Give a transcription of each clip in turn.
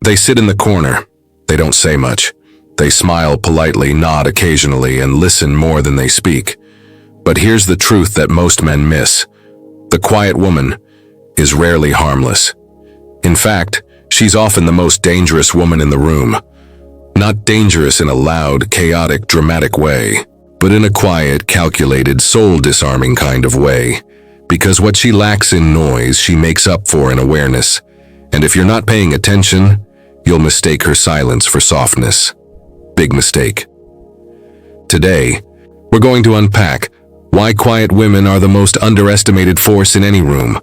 They sit in the corner. They don't say much. They smile politely, nod occasionally, and listen more than they speak. But here's the truth that most men miss. The quiet woman is rarely harmless. In fact, she's often the most dangerous woman in the room. Not dangerous in a loud, chaotic, dramatic way, but in a quiet, calculated, soul-disarming kind of way. Because what she lacks in noise, she makes up for in awareness. And if you're not paying attention, you'll mistake her silence for softness. Big mistake. Today, we're going to unpack why quiet women are the most underestimated force in any room,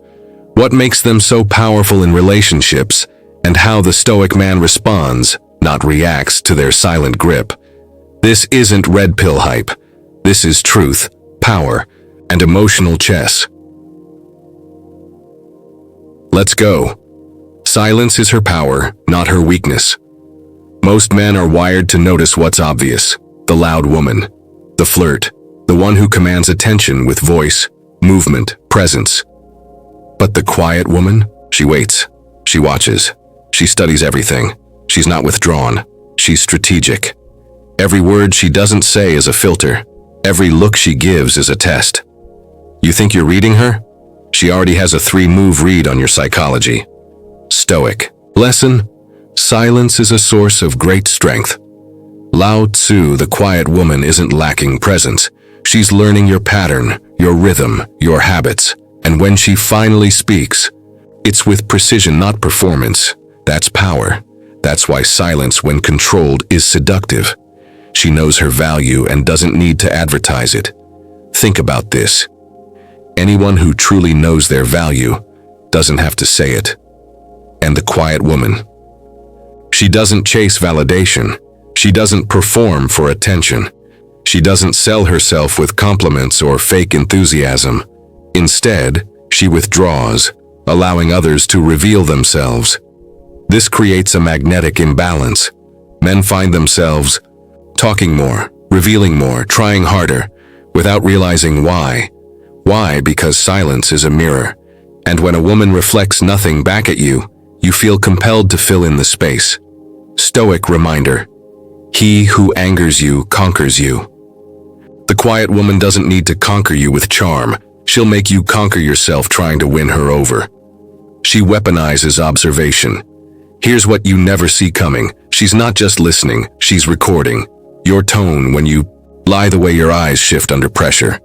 what makes them so powerful in relationships, and how the Stoic man responds, not reacts, to their silent grip. This isn't red pill hype. This is truth, power, and emotional chess. Let's go. Silence is her power, not her weakness. Most men are wired to notice what's obvious: the loud woman, the flirt, the one who commands attention with voice, movement, presence. But the quiet woman, she waits, she watches, she studies everything. She's not withdrawn, she's strategic. Every word she doesn't say is a filter. Every look she gives is a test. You think you're reading her? She already has a 3-move read on your psychology. Stoic. Lesson: silence is a source of great strength. Lao Tzu, the quiet woman, isn't lacking presence. She's learning your pattern, your rhythm, your habits. And when she finally speaks, it's with precision, not performance. That's power. That's why silence, when controlled, is seductive. She knows her value and doesn't need to advertise it. Think about this. Anyone who truly knows their value doesn't have to say it. And the quiet woman, she doesn't chase validation. She doesn't perform for attention. She doesn't sell herself with compliments or fake enthusiasm. Instead, she withdraws, allowing others to reveal themselves. This creates a magnetic imbalance. Men find themselves talking more, revealing more, trying harder, without realizing why. Why? Because silence is a mirror. And when a woman reflects nothing back at you, you feel compelled to fill in the space. Stoic reminder: he who angers you conquers you. The quiet woman doesn't need to conquer you with charm. She'll make you conquer yourself trying to win her over. She weaponizes observation. Here's what you never see coming. She's not just listening, she's recording. Your tone when you lie, the way your eyes shift under pressure,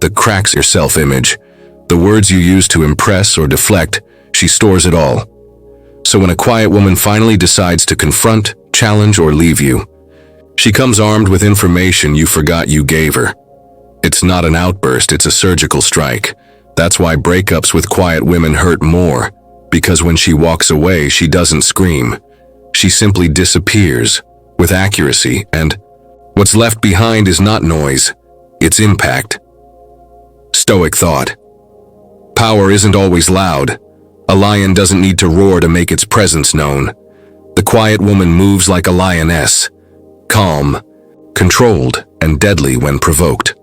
the cracks in your self-image, the words you use to impress or deflect. She stores it all. So when a quiet woman finally decides to confront, challenge, or leave you, she comes armed with information you forgot you gave her. It's not an outburst, it's a surgical strike. That's why breakups with quiet women hurt more, because when she walks away, she doesn't scream. She simply disappears with accuracy, and what's left behind is not noise, it's impact. Stoic thought: power isn't always loud. A lion doesn't need to roar to make its presence known. The quiet woman moves like a lioness, calm, controlled, and deadly when provoked.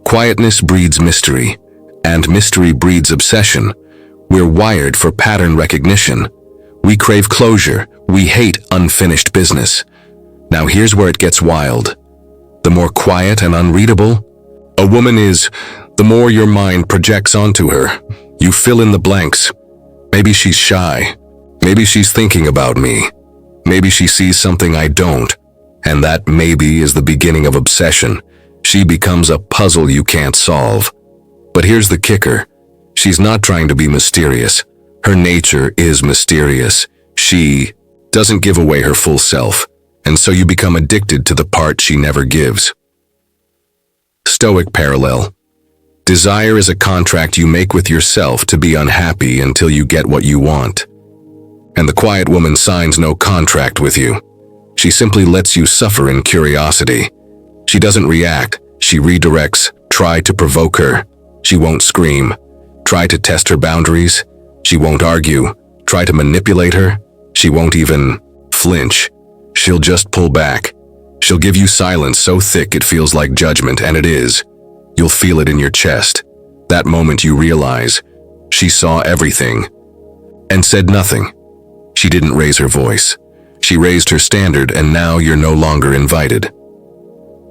Quietness breeds mystery, and mystery breeds obsession. We're wired for pattern recognition. We crave closure. We hate unfinished business. Now here's where it gets wild. The more quiet and unreadable a woman is, the more your mind projects onto her. You fill in the blanks. Maybe she's shy. Maybe she's thinking about me. Maybe she sees something I don't. And that maybe is the beginning of obsession. She becomes a puzzle you can't solve. But here's the kicker. She's not trying to be mysterious. Her nature is mysterious. She doesn't give away her full self, and so you become addicted to the part she never gives. Stoic parallel. Desire is a contract you make with yourself to be unhappy until you get what you want. And the quiet woman signs no contract with you. She simply lets you suffer in curiosity. She doesn't react. She redirects. Try to provoke her. She won't scream. Try to test her boundaries. She won't argue. Try to manipulate her. She won't even flinch. She'll just pull back. She'll give you silence so thick it feels like judgment, and it is. You'll feel it in your chest. That moment you realize she saw everything and said nothing. She didn't raise her voice. She raised her standard, and now you're no longer invited.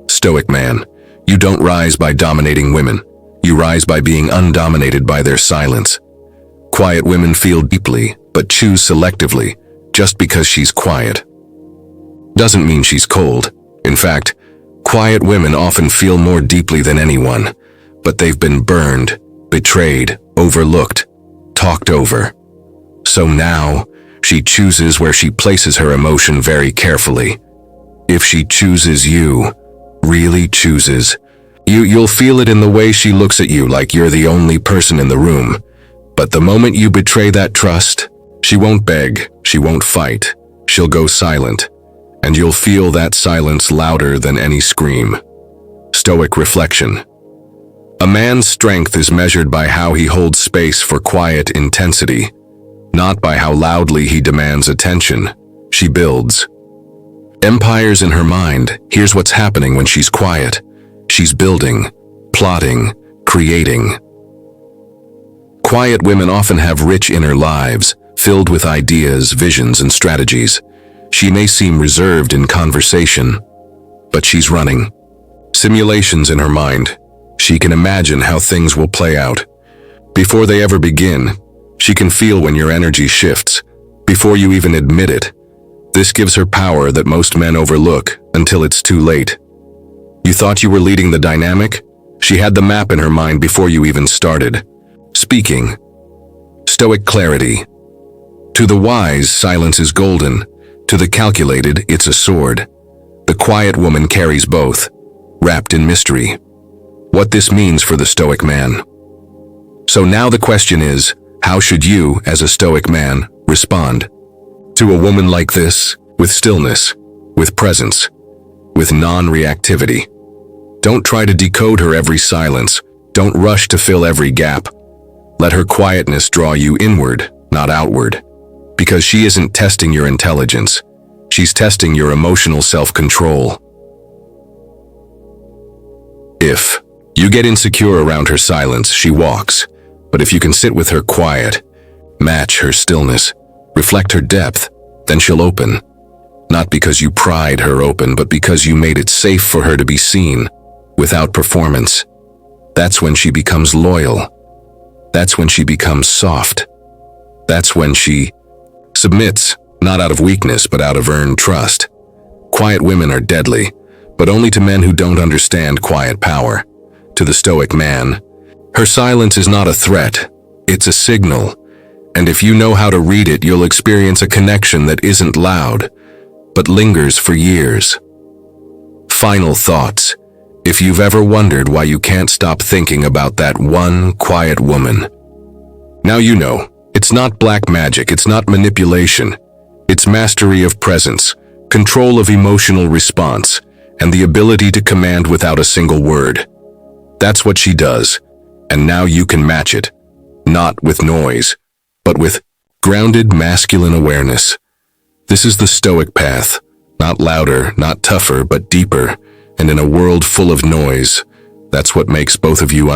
Stoic man, you don't rise by dominating women. You rise by being undominated by their silence. Quiet women feel deeply, but choose selectively. Just because she's quiet doesn't mean she's cold. In fact, quiet women often feel more deeply than anyone, but they've been burned, betrayed, overlooked, talked over. So now, she chooses where she places her emotion very carefully. If she chooses you, really chooses, you'll feel it in the way she looks at you, like you're the only person in the room. But the moment you betray that trust, she won't beg, she won't fight, she'll go silent, and you'll feel that silence louder than any scream. Stoic reflection. A man's strength is measured by how he holds space for quiet intensity, not by how loudly he demands attention. She builds empires in her mind. Here's what's happening when she's quiet. She's building, plotting, creating. Quiet women often have rich inner lives, filled with ideas, visions, and strategies. She may seem reserved in conversation, but she's running simulations in her mind. She can imagine how things will play out. Before they ever begin, she can feel when your energy shifts, before you even admit it. This gives her power that most men overlook until it's too late. You thought you were leading the dynamic? She had the map in her mind before you even started. Speaking. Stoic clarity. To the wise, silence is golden. To the calculated, it's a sword. The quiet woman carries both, wrapped in mystery. What this means for the Stoic man. So now the question is, how should you, as a Stoic man, respond to a woman like this, with stillness, with presence, with non-reactivity? Don't try to decode her every silence. Don't rush to fill every gap. Let her quietness draw you inward, not outward. Because she isn't testing your intelligence. She's testing your emotional self-control. If you get insecure around her silence, she walks. But if you can sit with her quiet, match her stillness, reflect her depth, then she'll open. Not because you pried her open, but because you made it safe for her to be seen, without performance. That's when she becomes loyal. That's when she becomes soft. That's when she submits, not out of weakness, but out of earned trust. Quiet women are deadly, but only to men who don't understand quiet power. To the Stoic man, her silence is not a threat, it's a signal. And if you know how to read it, you'll experience a connection that isn't loud, but lingers for years. Final thoughts. If you've ever wondered why you can't stop thinking about that one quiet woman, now you know. It's not black magic, it's not manipulation. It's mastery of presence, control of emotional response, and the ability to command without a single word. That's what she does, and now you can match it, not with noise, but with grounded masculine awareness. This is the Stoic path, not louder, not tougher, but deeper, and in a world full of noise, that's what makes both of you